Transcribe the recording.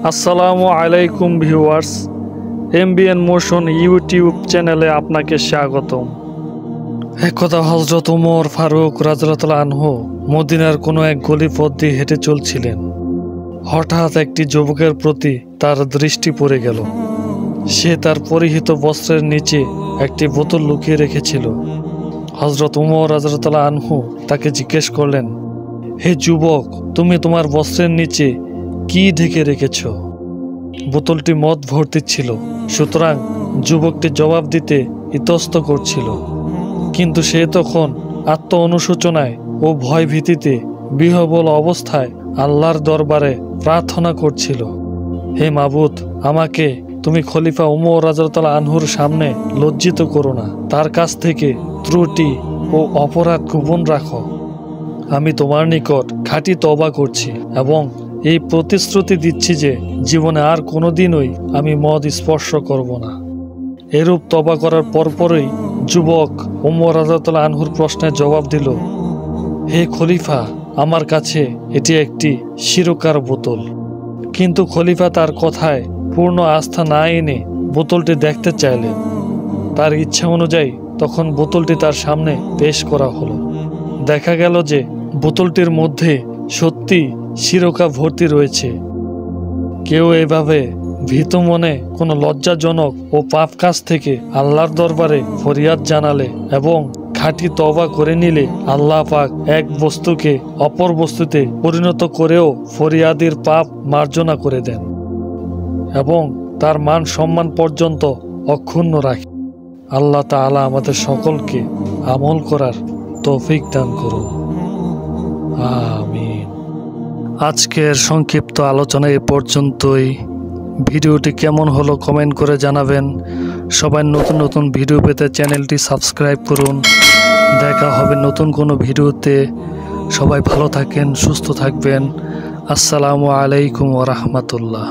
আসসালামু আলাইকুম viewers, MBN motion YouTube চ্যানেলে আপনাকে স্বাগতম। একদা হযরত ওমর ফারুক রাদিয়াল্লাহু আনহু মদিনার কোনো এক গলি পথ দিয়ে হেঁটে চলছিলেন। হঠাৎ একটি যুবকের প্রতি তার দৃষ্টি পড়ে গেল। সে তার পরিহিত বস্ত্রের নিচে একটি বোতল লুকিয়ে রেখেছিল। হযরত ওমর রাদিয়াল্লাহু আনহু তাকে জিজ্ঞেস করলেন, হে যুবক, তুমি তোমার বস্ত্রের নিচে কি ঢেকে রেখেছ? বোতলটি মদ ভর্তি ছিল, সুতরাং যুবকটি জবাব দিতে ইতস্ত করছিল। কিন্তু সে তখন আত্ম অনুশোচনায় ও ভয় ভীতিতে বিহ্বল অবস্থায় আল্লাহর দরবারে প্রার্থনা করছিল, হে মাবুদ, আমাকে তুমি খলিফা ওমর রাদিয়াল্লাহু আনহুর সামনে লজ্জিত করো না। তার কাছ থেকে ত্রুটি ও অপরাধ গোপন রাখো। আমি তোমার নিকট খাঁটি তওবা করছি এবং এই প্রতিশ্রুতি দিচ্ছি যে জীবনে আর কোনোদিনই আমি মদ স্পর্শ করব না। এরূপ তওবা করার পরপরই যুবক ওমর রাদিয়াল্লাহু আনহুর প্রশ্নের জবাব দিল, হে খলিফা, আমার কাছে এটি একটি সিরকার বোতল। কিন্তু খলিফা তার কথায় পূর্ণ আস্থা না এনে বোতলটি দেখতে চাইলেন। তার ইচ্ছা অনুযায়ী তখন বোতলটি তার সামনে পেশ করা হলো। দেখা গেল যে বোতলটির মধ্যে সত্যি সিরকা ভর্তি রয়েছে। কেউ এভাবে ভীত মনে কোনো লজ্জাজনক ও পাপ কাজ থেকে আল্লাহর দরবারে ফরিয়াদ জানালে এবং খাঁটি তওবা করে নিলে আল্লাহ পাক এক বস্তুকে অপর বস্তুতে পরিণত করেও ফরিয়াদির পাপ মার্জনা করে দেন এবং তার মান সম্মান পর্যন্ত অক্ষুণ্ণ রাখে। আল্লাহ তাআলা আমাদের সকলকে আমল করার তৌফিক দান করুন, আমিন। আজকের সংক্ষিপ্ত আলোচনা এ পর্যন্তই। ভিডিওটি কেমন হলো কমেন্ট করে জানাবেন। সবাই নতুন নতুন ভিডিও পেতে চ্যানেলটি সাবস্ক্রাইব করুন। দেখা হবে নতুন কোনো ভিডিওতে। সবাই ভালো থাকেন, সুস্থ থাকবেন। আসসালামু আলাইকুম ওয়া রাহমাতুল্লাহ।